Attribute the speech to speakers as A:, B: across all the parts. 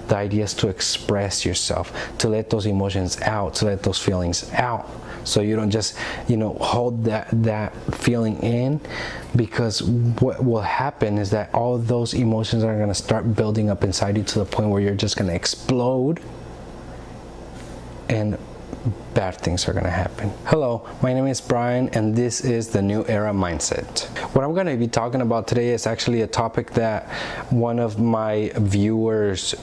A: The idea is to express yourself, to let those emotions out, to let those feelings out, so you don't just hold that feeling in, because what will happen is that all those emotions are going to start building up inside you to the point where you're just going to explode and bad things are going to happen. Hello, my name is Brian and this is the New Era Mindset. What I'm going to be talking about today is actually a topic that one of my viewers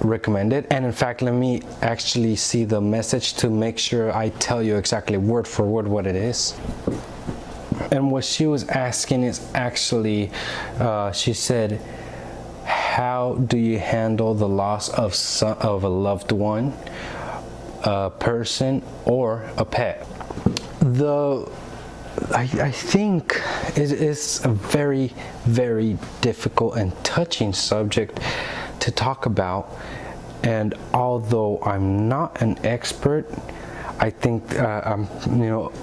A: recommended, and in fact, let me actually see the message to make sure I tell you exactly word for word what it is. And what she was asking is actually, she said, how do you handle the loss of a loved one, a person, or a pet? I think it is a very, very difficult and touching subject to talk about, and although I'm not an expert, I think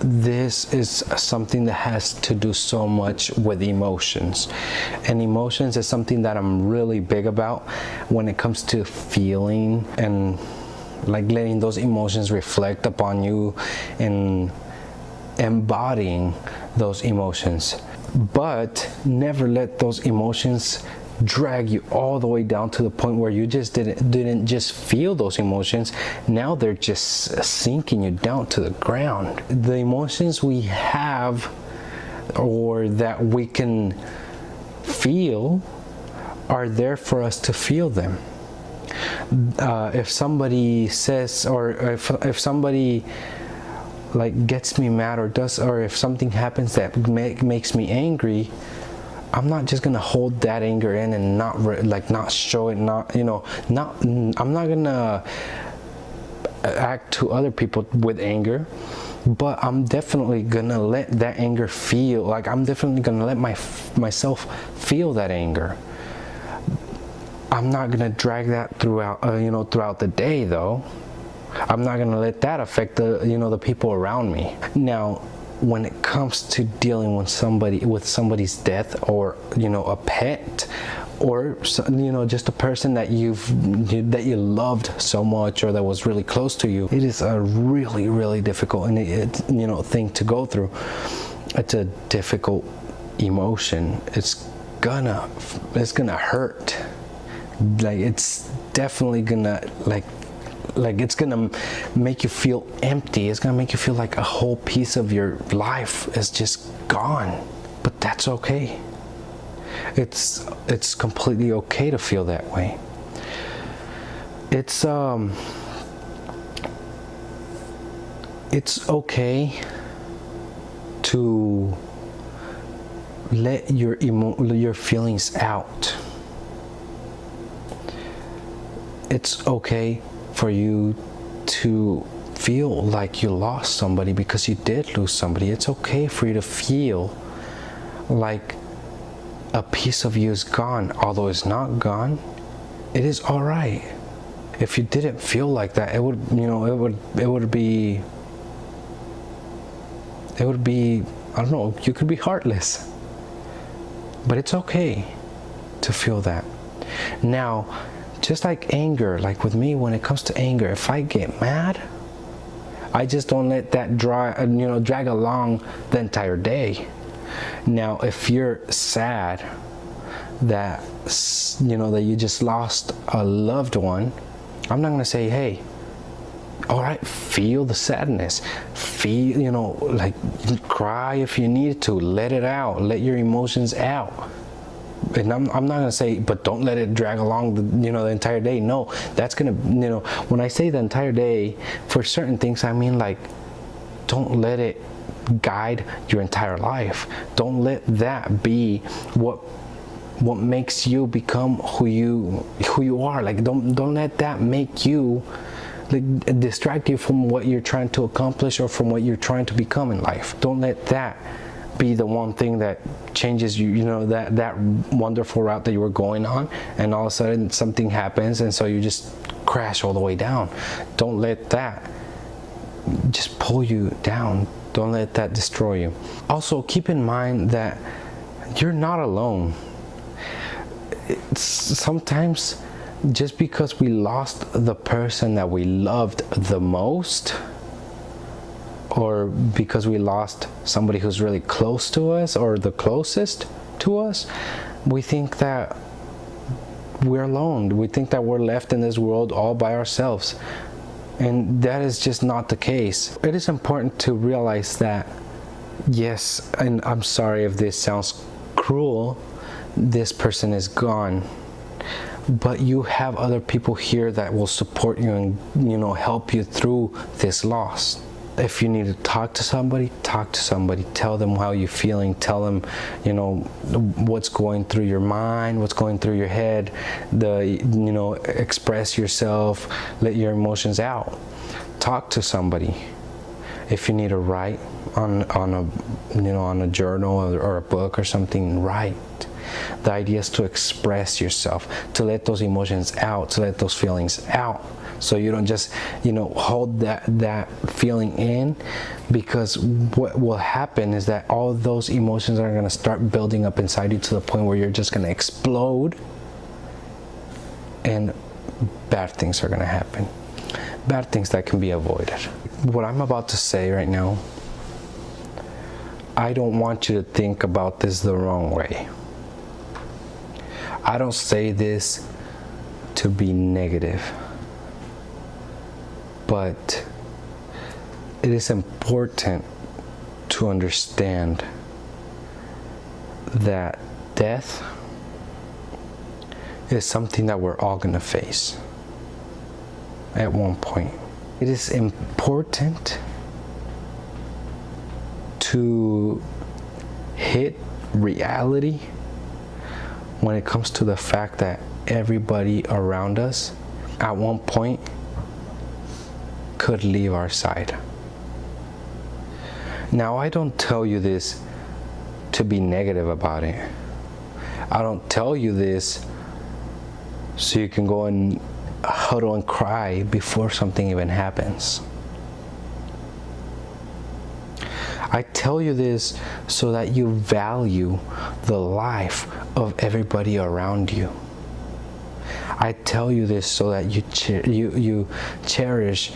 A: this is something that has to do so much with emotions, and emotions is something that I'm really big about when it comes to feeling and like letting those emotions reflect upon you and embodying those emotions, but never let those emotions drag you all the way down to the point where you just didn't just feel those emotions. Now they're just sinking you down to the ground. The emotions we have or that we can feel are there for us to feel them. If somebody says, or if somebody like gets me mad or if something happens that makes me angry, I'm not just gonna hold that anger in and not show it, I'm not gonna act to other people with anger, but I'm definitely gonna let that anger feel, like I'm definitely gonna let myself feel that anger. I'm not gonna drag that throughout the day though. I'm not gonna let that affect the people around me. Now, when it comes to dealing with somebody's death, or a pet, or just a person that you loved so much or that was really close to you, it is a really, really difficult thing to go through. It's a difficult emotion. It's gonna hurt. Like it's definitely gonna it's gonna make you feel empty. It's gonna make you feel like a whole piece of your life is just gone. But that's okay. It's completely okay to feel that way. It's okay to let your feelings out. It's okay for you to feel like you lost somebody, because you did lose somebody. It's okay for you to feel like a piece of you is gone, although it's not gone. It is all right. If you didn't feel like that, it would be I don't know, you could be heartless. But it's okay to feel that. Now, just like anger, like with me, when it comes to anger, if I get mad, I just don't let that drag along the entire day. Now, if you're sad that that you just lost a loved one, I'm not gonna say, hey, all right, feel the sadness, feel, cry if you need to, let it out, let your emotions out. And I'm not gonna say, but don't let it drag along the entire day. No, that's gonna when I say the entire day, for certain things I mean like, don't let it guide your entire life. Don't let that be what makes you become who you are. Like don't let that make you distract you from what you're trying to accomplish or from what you're trying to become in life. Don't let that be the one thing that changes that wonderful route that you were going on, and all of a sudden something happens and so you just crash all the way down. Don't let that just pull you down. Don't let that destroy you. Also, keep in mind that you're not alone. Sometimes just because we lost the person that we loved the most, or because we lost somebody who's really close to us or the closest to us, we think that we're alone. We think that we're left in this world all by ourselves. And that is just not the case. It is important to realize that, yes, and I'm sorry if this sounds cruel, this person is gone. But you have other people here that will support you and, help you through this loss. If you need to talk to somebody, talk to somebody. Tell them how you're feeling. Tell them, what's going through your mind, what's going through your head. Express yourself. Let your emotions out. Talk to somebody. If you need to write on a journal or a book or something, write. The idea is to express yourself, to let those emotions out, to let those feelings out. So you don't just, hold that feeling in, because what will happen is that all those emotions are going to start building up inside you to the point where you're just going to explode, and bad things are going to happen. Bad things that can be avoided. What I'm about to say right now, I don't want you to think about this the wrong way. I don't say this to be negative. But it is important to understand that death is something that we're all going to face at one point. It is important to hit reality when it comes to the fact that everybody around us at one point could leave our side. Now, I don't tell you this to be negative about it. I don't tell you this so you can go and huddle and cry before something even happens. I tell you this so that you value the life of everybody around you. I tell you this so that you cherish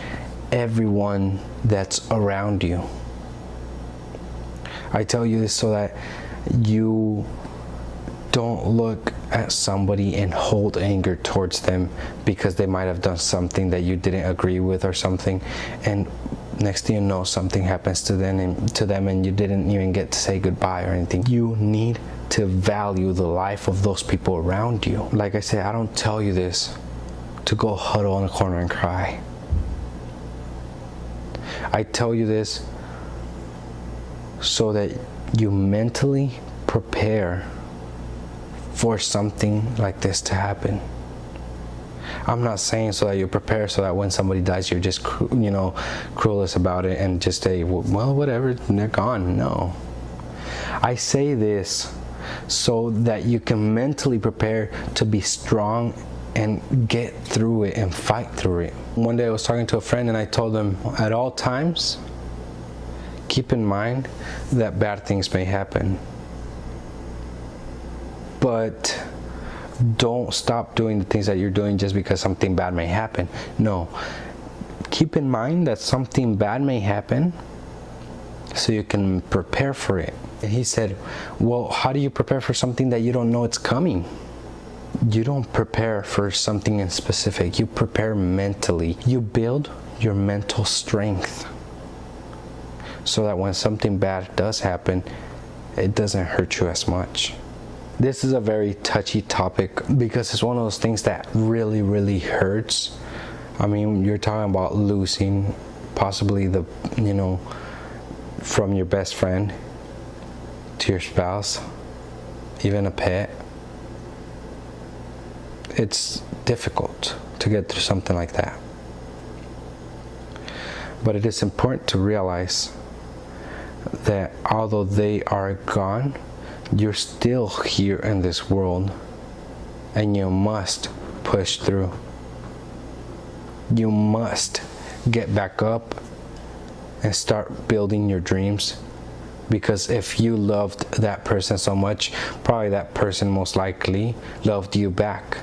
A: everyone that's around you. I tell you this so that you don't look at somebody and hold anger towards them because they might have done something that you didn't agree with or something, and next thing you know, something happens to them and you didn't even get to say goodbye or anything. You need to value the life of those people around you. Like I said, I don't tell you this to go huddle in a corner and cry. I tell you this so that you mentally prepare for something like this to happen. I'm not saying so that you prepare so that when somebody dies you're just clueless about it and just say, well, whatever, they're gone. No. I say this so that you can mentally prepare to be strong and get through it and fight through it. One day I was talking to a friend and I told them, at all times, keep in mind that bad things may happen. But don't stop doing the things that you're doing just because something bad may happen. No. Keep in mind that something bad may happen so you can prepare for it. And he said, well, how do you prepare for something that you don't know it's coming? You don't prepare for something in specific. You prepare mentally. You build your mental strength so that when something bad does happen, it doesn't hurt you as much. This is a very touchy topic because it's one of those things that really, really hurts. I mean, you're talking about losing possibly from your best friend to your spouse, even a pet. It's difficult to get through something like that. But it is important to realize that although they are gone, you're still here in this world and you must push through. You must get back up and start building your dreams, because if you loved that person so much, probably that person most likely loved you back.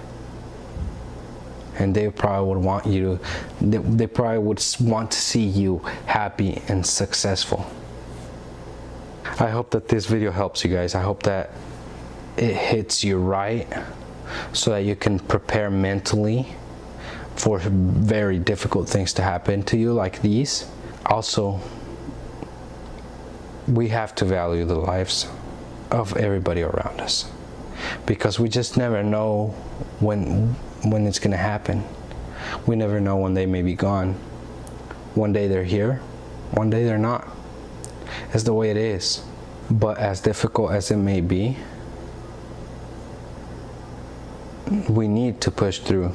A: and they probably would want you to, they probably would want to see you happy and successful. I hope that this video helps you guys. I hope that it hits you right so that you can prepare mentally for very difficult things to happen to you like these. Also, we have to value the lives of everybody around us, because we just never know when it's going to happen. We never know when they may be gone. One day they're here, one day they're not. It's the way it is. But as difficult as it may be, we need to push through.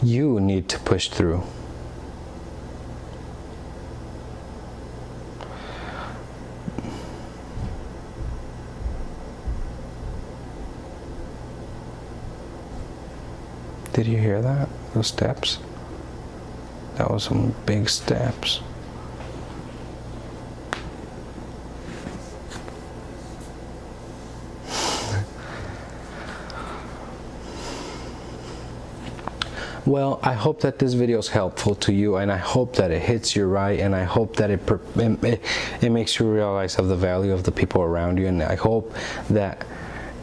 A: You need to push through. Did you hear that? Those steps? That was some big steps. Well, I hope that this video is helpful to you, and I hope that it hits you right, and I hope that it makes you realize of the value of the people around you, and I hope that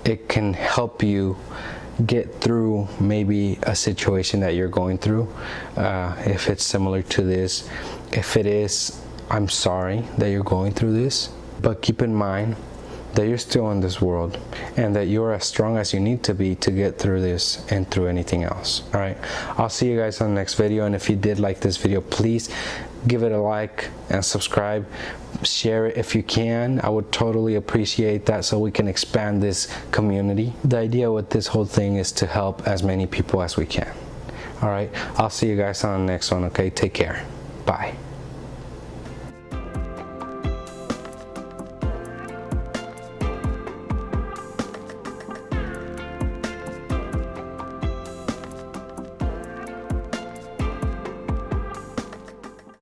A: it can help you get through maybe a situation that you're going through, if it's similar to this. If it is, I'm sorry that you're going through this, but keep in mind that you're still in this world, and that you're as strong as you need to be to get through this and through anything else. All right, I'll see you guys on the next video, and if you did like this video, please give it a like and subscribe. Share it if you can. I would totally appreciate that, so we can expand this community. The idea with this whole thing is to help as many people as we can. All right, I'll see you guys on the next one. Okay, take care. Bye.